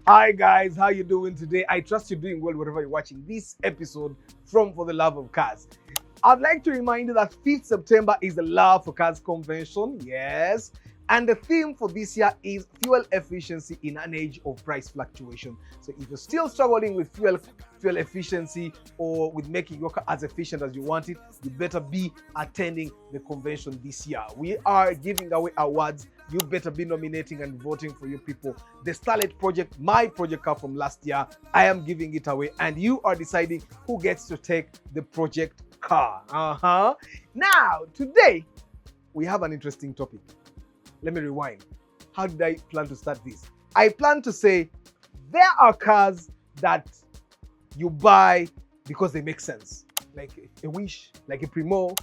Hi guys, how you doing today? I trust you're doing well wherever you're watching this episode from For the Love of Cars. I'd like to remind you that 5th September is the Love for Cars convention, yes. And the theme for this year is fuel efficiency in an age of price fluctuation. So if you're still struggling with fuel efficiency or with making your car as efficient as you want it, you better be attending the convention this year. We are giving away awards. You better be nominating and voting for your people. The Starlet Project, my project car from last year, I am giving it away, and you are deciding who gets to take the project car. Now, today, we have an interesting topic. Let me rewind. How did I plan to start this? I plan to say there are cars that you buy because they make sense. Like a Wish, like a Primo.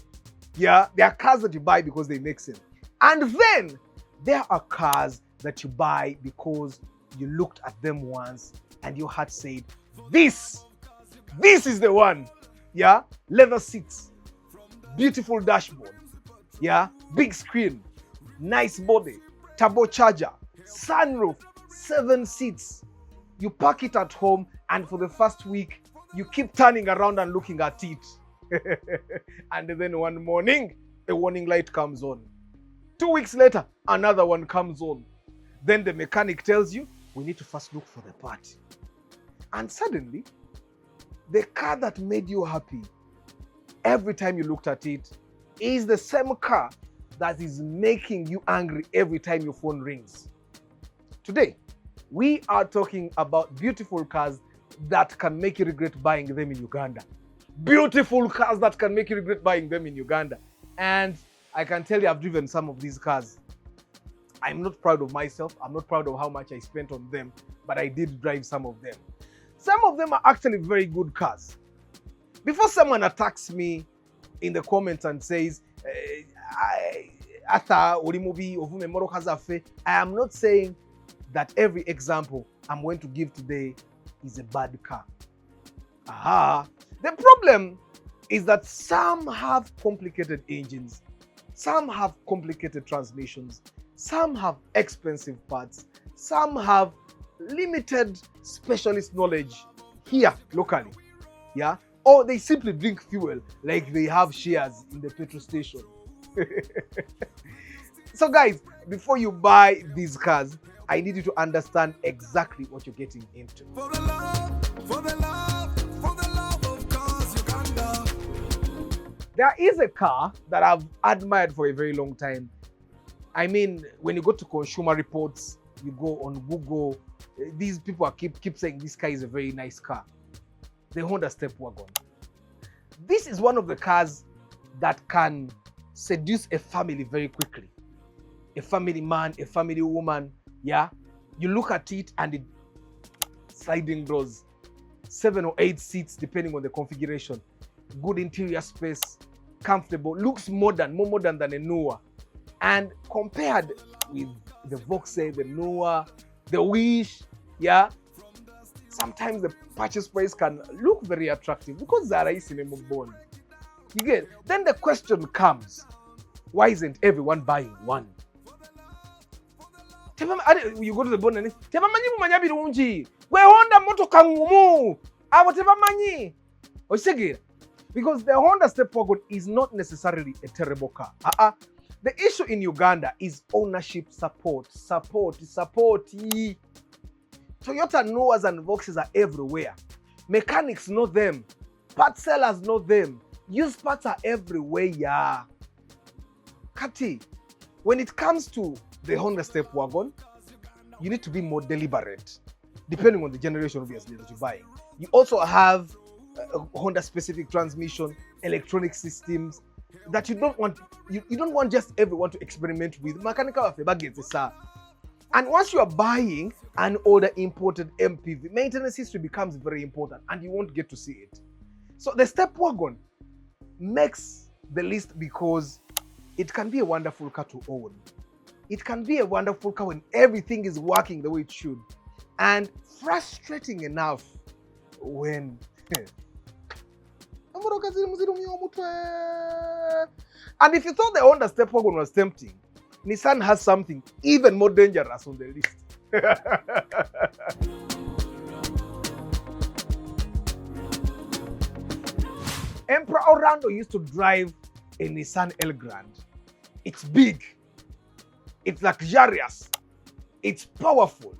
Yeah, there are cars that you buy because they make sense. And then there are cars that you buy because you looked at them once and your heart said, this is the one. Yeah, leather seats, beautiful dashboard. Yeah, big screen, nice body, turbocharger, sunroof, 7 seats. You park it at home, and for the first week, you keep turning around and looking at it. And then one morning, a warning light comes on. 2 weeks later, another one comes on. Then the mechanic tells you, we need to first look for the part. And suddenly, the car that made you happy every time you looked at it is the same car that is making you angry every time your phone rings. Today, we are talking about beautiful cars that can make you regret buying them in Uganda. Beautiful cars that can make you regret buying them in Uganda. And I can tell you I've driven some of these cars. I'm not proud of myself. I'm not proud of how much I spent on them, but I did drive some of them. Some of them are actually very good cars. Before someone attacks me in the comments and says, I am not saying that every example I'm going to give today is a bad car. The problem is that some have complicated engines, some have complicated transmissions, some have expensive parts, some have limited specialist knowledge here locally, yeah, or they simply drink fuel like they have shares in the petrol station. So guys, before you buy these cars, I need you to understand exactly what you're getting into. For the love of cars, Uganda. There is a car that I've admired for a very long time. I mean, when you go to Consumer Reports, you go on Google, these people keep saying this car is a very nice car. The Honda Step Wagon. This is one of the cars that can seduce a family very quickly. A family man, a family woman, yeah? You look at it and it sliding doors, 7 or 8 seats depending on the configuration. Good interior space, comfortable, looks modern, more modern than a Noah. And compared with the Vauxhall, the Noah, the Wish, yeah, sometimes the purchase price can look very attractive because Zara is in a bond. You get? Then the question comes, why isn't everyone buying one? You go to the bond and we Honda moto kangumu. Because the Honda Step Wagon is not necessarily a terrible car. The issue in Uganda is ownership support. Toyota Noahs and Vauxhalls are everywhere. Mechanics know them. Part sellers know them. Used parts are everywhere. Yeah. Kati, when it comes to the Honda Step Wagon, you need to be more deliberate, depending on the generation, obviously, that you're buying. You also have Honda specific transmission, electronic systems that you don't want. You don't want just everyone to experiment with. Mechanical and once you are buying an older imported MPV, maintenance history becomes very important, and you won't get to see it. So the Step Wagon makes the list because it can be a wonderful car to own. It can be a wonderful car when everything is working the way it should, and frustrating enough when and if you thought the Honda Step Wagon was tempting, Nissan has something even more dangerous on the list. Emperor Orlando used to drive a Nissan Elgrand. It's big, it's luxurious, it's powerful,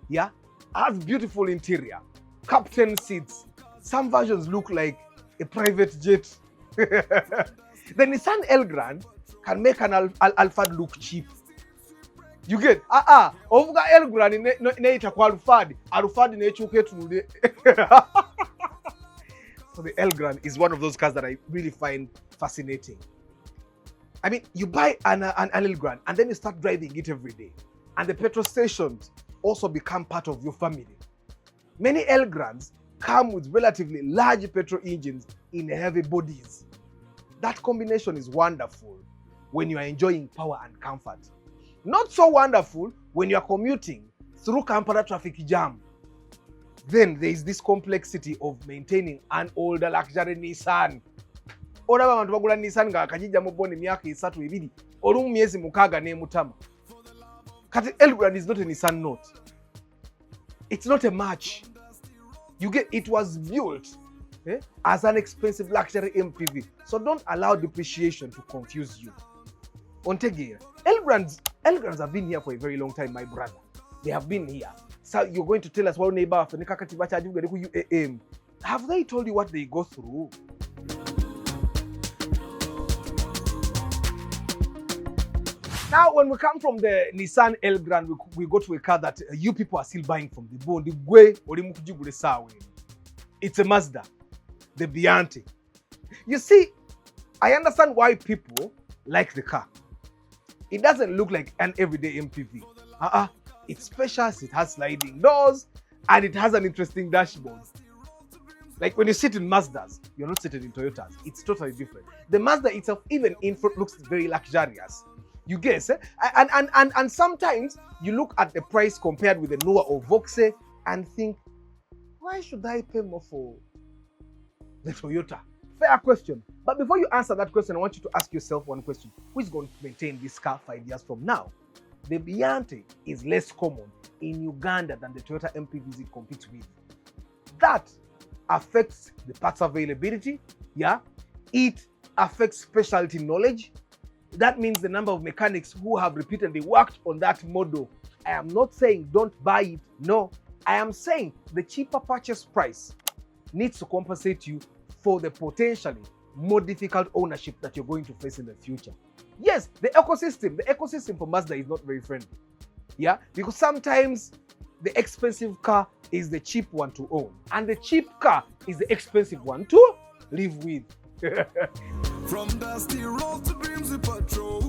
yeah, has beautiful interior, captain seats. Some versions look like a private jet. The Nissan Elgrand can make an Alphard look cheap. You get ovuga Elgrand neita kwa Alphard nechuke tunude. So the Elgrand is one of those cars that I really find fascinating. I mean, you buy an Elgrand and then you start driving it every day. And the petrol stations also become part of your family. Many Elgrands come with relatively large petrol engines in heavy bodies. That combination is wonderful when you are enjoying power and comfort. Not so wonderful when you are commuting through Kampala traffic jam. Then there is this complexity of maintaining an older luxury Nissan. Olaba abantu bagula Nissan nga akajija mu bone myaka 3-2 olumu myezi 6 ne mutama. Kati Elgrand is not a Nissan Note. It's not a match. You get, it was built as an expensive luxury MPV. So don't allow depreciation to confuse you. Ontegera, Elgrands have been here for a very long time, my brother. They have been here. So you're going to tell us what neighbor have they told you what they go through? Now, when we come from the Nissan Elgrand, we go to a car that you people are still buying from the bone. It's a Mazda, the Bianchi. You see, I understand why people like the car. It doesn't look like an everyday MPV. It's spacious, it has sliding doors, and it has an interesting dashboard. Like when you sit in Mazdas, you're not sitting in Toyotas. It's totally different. The Mazda itself, even in front, looks very luxurious. You guess, and sometimes you look at the price compared with the newer or Voxe and think, why should I pay more for the Toyota? Fair question. But before you answer that question, I want you to ask yourself one question. Who is going to maintain this car 5 years from now? The Bianchi is less common in Uganda than the Toyota MPVs it competes with. That affects the parts availability, yeah? It affects specialty knowledge. That means the number of mechanics who have repeatedly worked on that model. I am not saying don't buy it, no. I am saying the cheaper purchase price needs to compensate you for the potentially more difficult ownership that you're going to face in the future. Yes, the ecosystem for Mazda is not very friendly. Yeah, because sometimes the expensive car is the cheap one to own, and the cheap car is the expensive one to live with. From dusty road to dreams we patrol.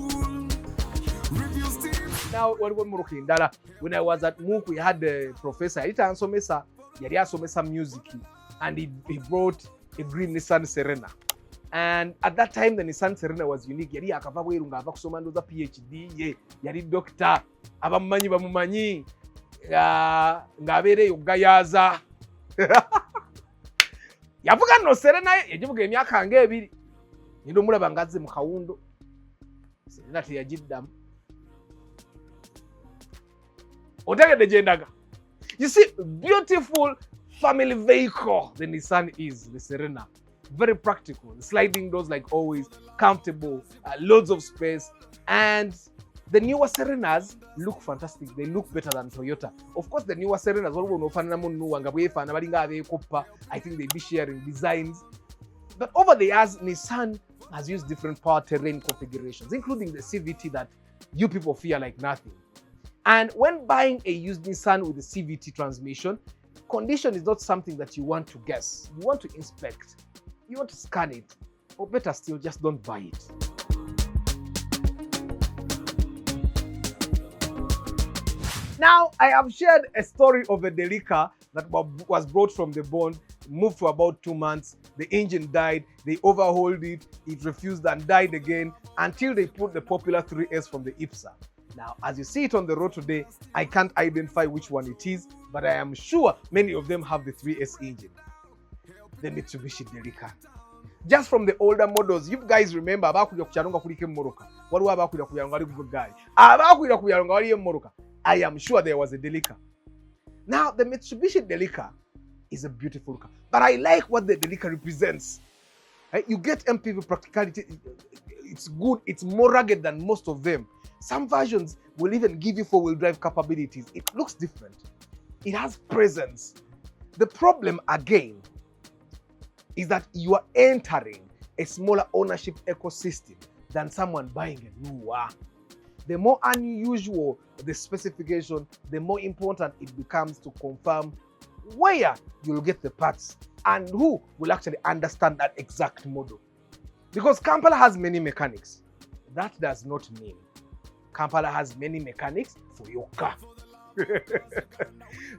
Now, when I was at MOOC, we had the professor, yari asomesa music, and he brought a green Nissan Serena. And at that time, the Nissan Serena was unique. Yari akava werunga ava kusoma ndoza PhD, yari doctor, abamumanyi bamumanyi, ngabere yogayaza. Yavuga no Serena yajivuga emyaka nga 2. Ndo mulaba ngaze mu kawundo. Serena teyajiddamu. Otegedde gyendaga. You see, beautiful family vehicle the Nissan is, the Serena. Very practical, sliding doors like always, comfortable, loads of space, and the newer Serenas look fantastic. They look better than Toyota. Of course, the newer Serenas, I think they be sharing designs. But over the years, Nissan has used different powertrain configurations, including the CVT that you people fear like nothing. And when buying a used Nissan with a CVT transmission, condition is not something that you want to guess. You want to inspect. You want to scan it. Or better still, just don't buy it. Now, I have shared a story of a Delica that was brought from the bond, moved for about 2 months. The engine died, they overhauled it, it refused and died again until they put the popular 3S from the IPSA. Now, as you see it on the road today, I can't identify which one it is, but I am sure many of them have the 3S engine. The Mitsubishi Delica. Just from the older models, you guys remember I am sure there was a Delica. Now, the Mitsubishi Delica is a beautiful car, but I like what the Delica represents. You get MPV practicality, it's good, it's more rugged than most of them. Some versions will even give you four-wheel drive capabilities. It looks different. It has presence. The problem, again, is that you are entering a smaller ownership ecosystem than someone buying a new one. The more unusual the specification, the more important it becomes to confirm where you'll get the parts and who will actually understand that exact model. Because Kampala has many mechanics. That does not mean Kampala has many mechanics for your car.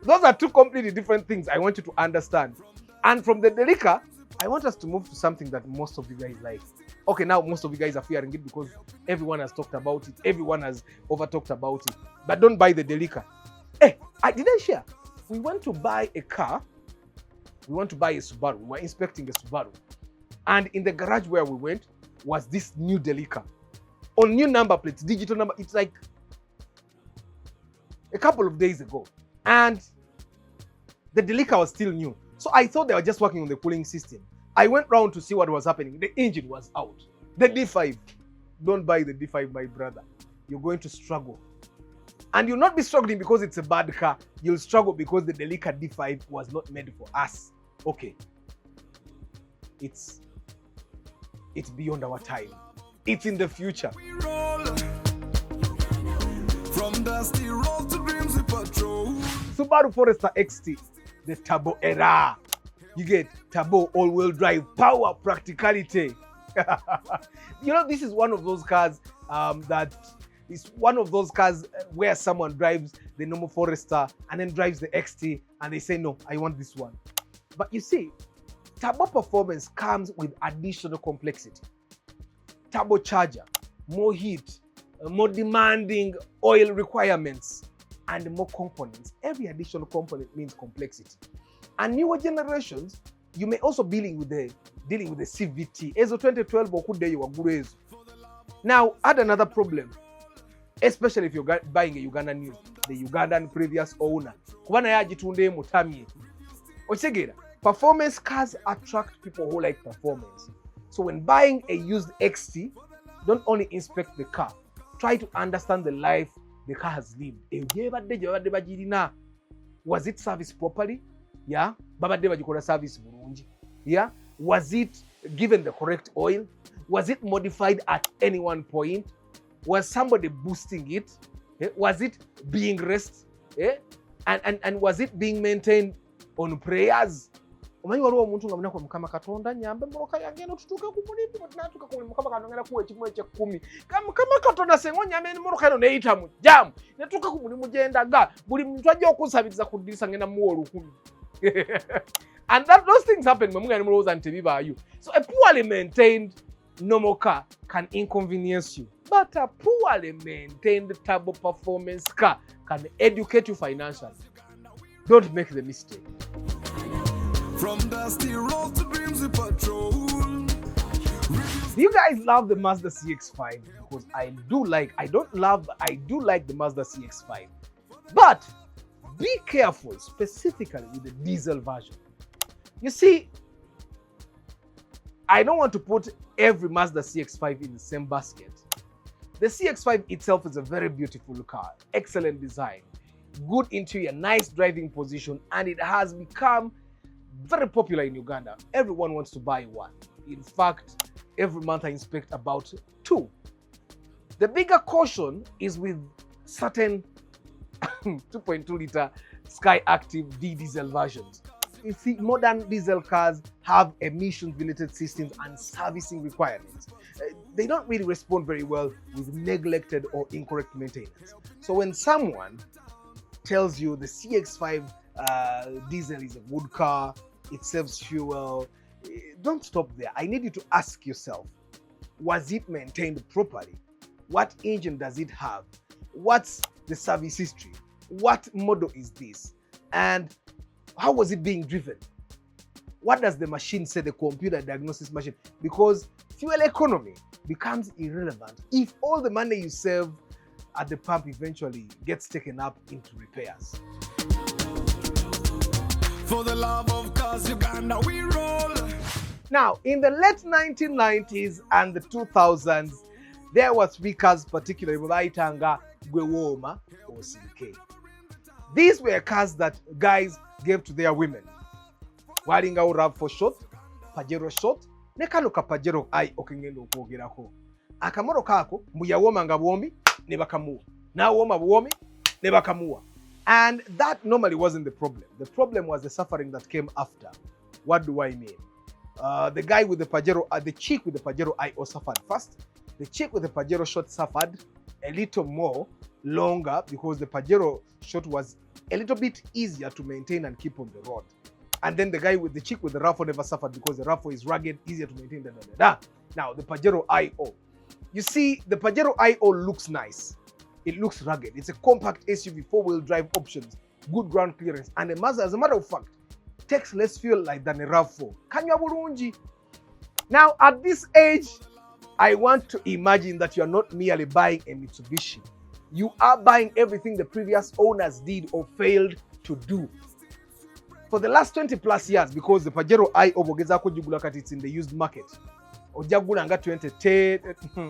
Those are two completely different things I want you to understand. And from the Delica, I want us to move to something that most of you guys like. Okay, now most of you guys are fearing it because everyone has talked about it. Everyone has over-talked about it. But don't buy the Delica. Hey, didn't share. We went to buy a car. We want to buy a Subaru. We were inspecting a Subaru. And in the garage where we went was this new Delica. On new number plates, digital number. It's like a couple of days ago. And the Delica was still new. So I thought they were just working on the cooling system. I went round to see what was happening. The engine was out. The D5. Don't buy the D5, my brother. You're going to struggle. And you'll not be struggling because it's a bad car. You'll struggle because the Delica D5 was not made for us. Okay. It's beyond our time. It's in the future. From dusty road to dreams we patrol. Subaru Forester XT, the turbo era. You get turbo all-wheel drive, power, practicality. You know, this is one of those cars that is one of those cars where someone drives the normal Forester and then drives the XT and they say, no, I want this one. But you see, turbo performance comes with additional complexity. Turbocharger, more heat, more demanding oil requirements, and more components. Every additional component means complexity. And newer generations, you may also be dealing with the CVT. ESO 2012 okude you were. Now, add another problem, especially if you're buying a Ugandan new, the Ugandan previous owner. Kubana yajitunde mutami. Ochegera, performance cars attract people who like performance. So when buying a used XT, don't only inspect the car, try to understand the life the car has lived. Was it serviced properly? Yeah. Service yeah. Was it given the correct oil? Was it modified at any one point? Was somebody boosting it? Was it being rest? And was it being maintained on prayers? Omanyi waliwo omuntu nga munako Mukama Katonda nyambe moloka yange no tutuka ku mulimu tunatuka ku Mukama Katonda kuwe kimu ekye 10 Mukama Katonda sengo nyambe ni moloka eno neeyita mu jam netuka ku mulimu gyendaga buli muntu ajja okusabiriza ku ddirisa ngenda muwa olukumi. And those things happen when mungani mulowooza nti bibaayo. So a poorly maintained normal car can inconvenience you, but a poorly maintained turbo performance car can educate you financially. Don't make the mistake. From dusty road to dreams we patrol. Do you guys love the Mazda CX-5? Because I do like the Mazda CX-5. But be careful, specifically with the diesel version. You see, I don't want to put every Mazda CX-5 in the same basket. The CX-5 itself is a very beautiful car, excellent design, good interior, nice driving position, and it has become very popular in Uganda. Everyone wants to buy one. In fact, every month I inspect about 2. The bigger caution is with certain 2.2 liter Sky Active D diesel versions. You see, modern diesel cars have emissions-related systems and servicing requirements. They don't really respond very well with neglected or incorrect maintenance. So when someone tells you the CX-5 diesel is a good car, it saves fuel, don't stop there. I need you to ask yourself, was it maintained properly? What engine does it have? What's the service history? What model is this? And how was it being driven? What does the machine say, the computer diagnosis machine? Because fuel economy becomes irrelevant if all the money you save at the pump eventually gets taken up into repairs. For the love of cars, Uganda, we roll. Now, in the late 1990s and the 2000s, there were speakers, particularly Baitanga, Gwewoma, or CK. These were cars that guys gave to their women. Walinga urab for short, Pajero short, ne kano ka Pajero I okengendo okwogerako. Akamoro kako muyawoma nga bwomi ne bakamuwa. Na woma bwomi ne bakamuwa. And that normally wasn't the problem. The problem was the suffering that came after. What do I mean? The guy with the Pajero, the chick with the Pajero IO suffered first. The chick with the Pajero short suffered a little more longer because the Pajero short was a little bit easier to maintain and keep on the road. And then the guy with the chick with the RAV4 never suffered because the RAV4 is rugged, easier to maintain. Now, the Pajero IO. You see, the Pajero IO looks nice. It looks rugged. It's a compact SUV, four-wheel drive options, good ground clearance, and as a matter of fact, takes less fuel like than a RAV4. Kanya bulungi. Now, at this age, I want to imagine that you are not merely buying a Mitsubishi. You are buying everything the previous owners did or failed to do. For the last 20 plus years, because the Pajero IO bogezako jugula kati it's in the used market. Ojagula nga 2010,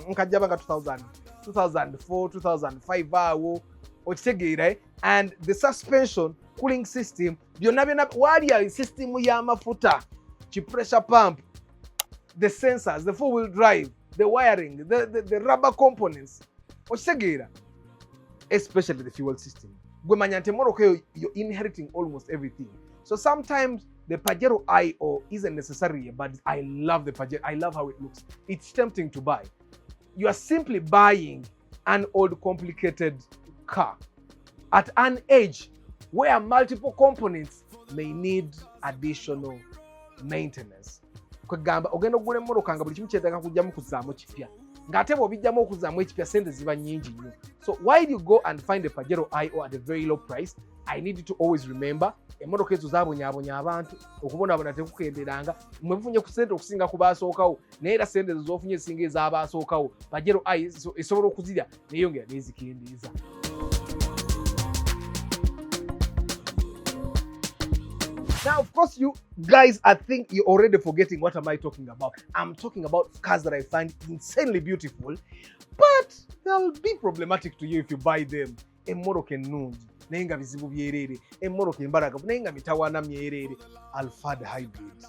nkajabanga 2000, 2004, 2005 awo, ochitegere, and the suspension, cooling system, byonna system ya mafuta, pressure pump, the sensors, the four-wheel drive, the wiring, the rubber components, ochitegera, especially the fuel system. You're inheriting almost everything. So sometimes the Pajero IO isn't necessary, but I love the Pajero. I love how it looks. It's tempting to buy. You are simply buying an old complicated car at an age where multiple components may need additional maintenance. Kugamba ogenda ogula emmoroka nga buli kimu kyetaaga kujjamu kuzaamu kipya. Ng'ate bw'obijjamu okuzaamu ekipya sente ziba nnyingi nnyo. So why do you go and find a Pajero IO at a very low price? I need you to always remember emmotoka ezo zaabonyaabonya abantu okubonaabona tekukenderanga mwe mufunye ku ssente okusinga ku baasookawo naye era ssente ezo z'ofunye ezisinga ez'abaasookawo Pajero I esobola okuzirya neeyongera n'ezikendeeza. Now, of course, you guys, I think you're already forgetting what am I talking about. I'm talking about cars that I find insanely beautiful, but they'll be problematic to you if you buy them. Emmoroka ennungi naye nga bizibu byerere, emmoroka embalagavu naye nga mitawaana myerere. Alphard hybrid.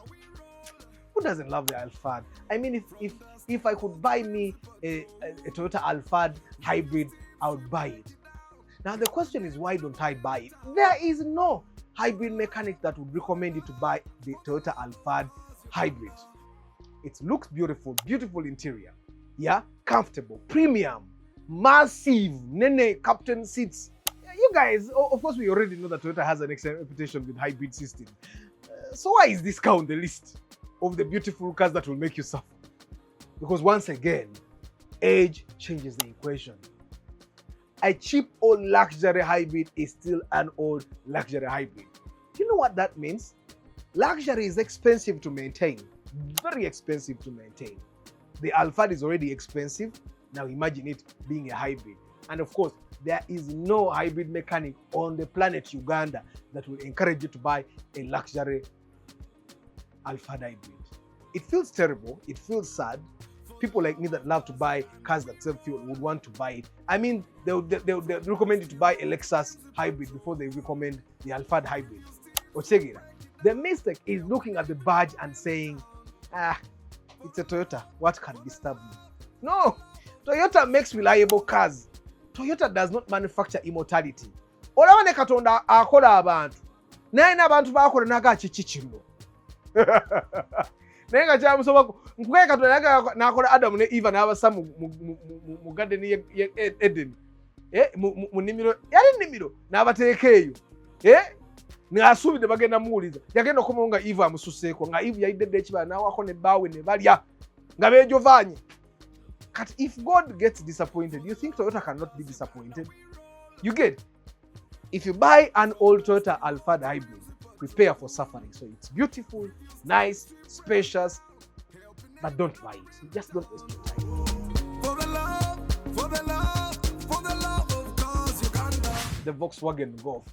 Who doesn't love the Alphard? I mean, if I could buy me a Toyota Alphard hybrid, I would buy it. Now the question is, why don't I buy it? There is no hybrid mechanic that would recommend you to buy the Toyota Alphard hybrid. It looks beautiful, beautiful interior, yeah, comfortable, premium, massive, nene captain seats. You guys, of course, we already know that Toyota has an excellent reputation with hybrid system. So why is this car on the list of the beautiful cars that will make you suffer? Because once again, age changes the equation. A cheap old luxury hybrid is still an old luxury hybrid. Do you know what that means? Luxury is expensive to maintain, very expensive to maintain. The Alphard is already expensive. Now imagine it being a hybrid. And of course, there is no hybrid mechanic on the planet Uganda that will encourage you to buy a luxury Alphard hybrid. It feels terrible. It feels sad. People like me that love to buy cars that save fuel would want to buy it. I mean, they would recommend you to buy a Lexus hybrid before they recommend the Alphard hybrid. The mistake is looking at the badge and saying, it's a Toyota, what can disturb me? No, Toyota makes reliable cars. Toyota does not manufacture immortality. Olabane Katonda akola abantu. Naye n'abantu bakola naga chichichino. Naye nga kyamusomako nkugaye Katonda n'akola Adamu ne Eva n'abassa mu garden ye Eden. Mu nnimiro yali nnimiro n'abateeka eyo. N'asuubidde bagenda muwuliza. Yagenda okukomawo nga Eva amususseeko nga Eve yayidde ekibala n'awako ne bbaawe ne balya nga beejovaanye. Kati if God gets disappointed, you think Toyota cannot be disappointed? You get? If you buy an old Toyota Alphard hybrid, prepare for suffering. So it's beautiful, nice, spacious, but don't buy it. Just don't waste your time. For the love of cars, Uganda. The Volkswagen Golf.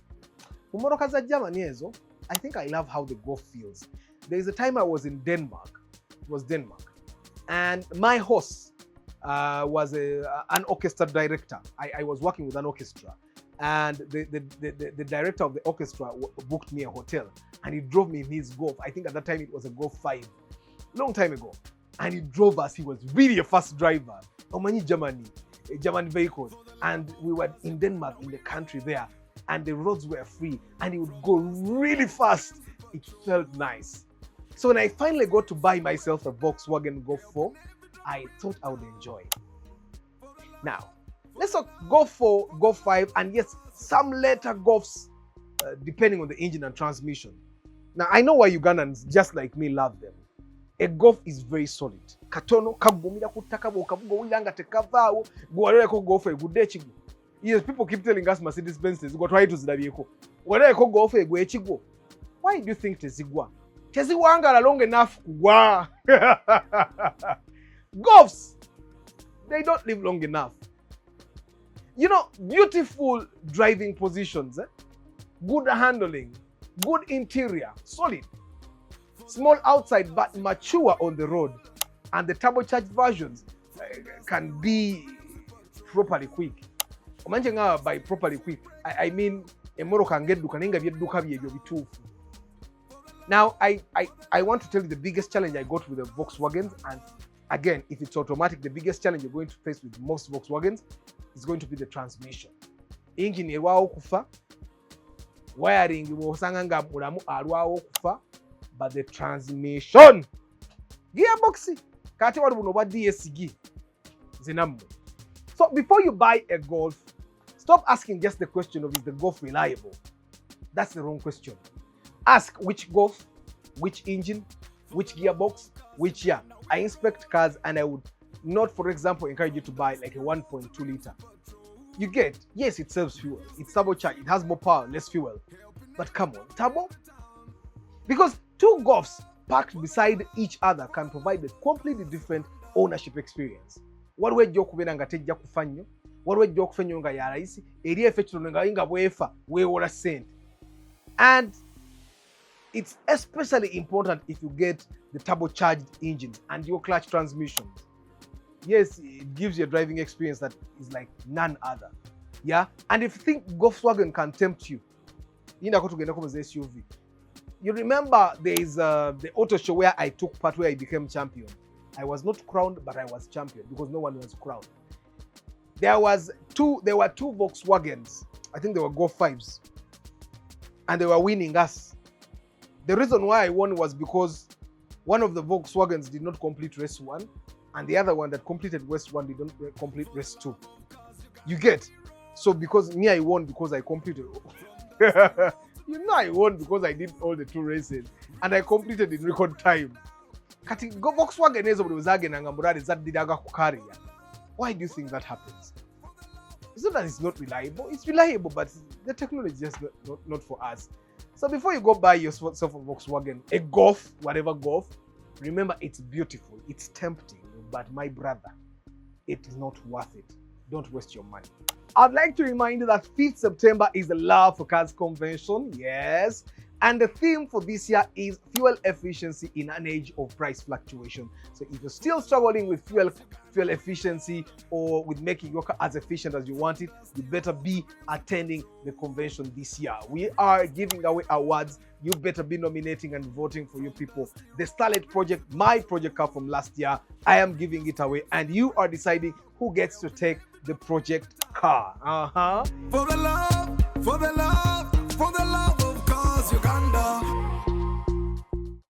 Umoroka za Germany ezo, I think I love how the Golf feels. There is a time I was in Denmark was Denmark. And my host was an orchestra director. I was working with an orchestra. And the director of the orchestra booked me a hotel. And he drove me in his Golf. I think at that time it was a Golf 5. Long time ago. And he drove us. He was really a fast driver. Omani German vehicles. And we were in Denmark, in the country there. And the roads were free. And he would go really fast. It felt nice. So when I finally got to buy myself a Volkswagen Golf 4, I thought I would enjoy. Now, let's talk Golf 4, Golf 5, and yes, some later Golfs, depending on the engine and transmission. Now, I know why Ugandans, just like me, love them. A Golf is very solid. Katono, kagumira kutaka bokabugo ulanga tekavao, guareko Golf egudechigo. Yes, people keep telling us Mercedes-Benz is got right to Zidabieko. Guareko Golf eguechigo. Why do you think Tezigwa? Teziwanga long enough kugwa. Golfs, they don't live long enough. You know, beautiful driving positions, good handling, good interior, solid. Small outside but mature on the road. And the turbocharged versions can be properly quick. By properly quick, I mean, emoro kangedu kanenga byeduka bye bitufu. Now, I want to tell you the biggest challenge I got with the Volkswagens, and again, if it's automatic, the biggest challenge you're going to face with most Volkswagens is going to be the transmission. Engine erwawo kufa, wiring wosanga nga mulamu alwawo kufa, but the transmission. Gearbox, kati wali buno bwa DSG zinamu. So before you buy a Golf, stop asking just the question of is the Golf reliable? That's the wrong question. Ask which Golf, which engine, which gearbox, which year. I inspect cars and I would not, for example, encourage you to buy like a 1.2 liter. You get, yes, it serves fuel. It's turbocharged. It has more power, less fuel. But come on, turbo? Because two Golfs parked beside each other can provide a completely different ownership experience. What way joke kubera nga tejja kufanyo? What way joke kufanyo nga ya raisi? Eri efetulo nga inga bwefa weewola sente. And it's especially important if you get the turbocharged engines and your clutch transmissions. Yes, it gives you a driving experience that is like none other. Yeah? And if you think Volkswagen can tempt you, you know, SUV. You remember there is the auto show where I took part where I became champion. I was not crowned, but I was champion because no one was crowned. There were two Volkswagens. I think they were Golf 5s. And they were winning us. The reason why I won was because one of the Volkswagens did not complete race 1, and the other one that completed race 1 did not complete race 2. You get? So because me, I won because I completed. You know I won because I did all the 2 races, and I completed in record time. Kati Volkswagen ezo buluzagenda nga murari zadiraga kukaria. Why do you think that happens? It's not that it's not reliable. It's reliable, but the technology is just not for us. So before you go buy yourself a Volkswagen, a Golf, whatever Golf, remember it's beautiful, it's tempting, but my brother, it is not worth it. Don't waste your money. I'd like to remind you that 5th September is the Love for Cars convention, yes. And the theme for this year is fuel efficiency in an age of price fluctuation. So if you're still struggling with fuel efficiency or with making your car as efficient as you want it, you better be attending the convention this year. We are giving away awards. You better be nominating and voting for your people. The Starlet project, my project car from last year, I am giving it away, and you are deciding who gets to take the project car. For the love, for the love, for the love.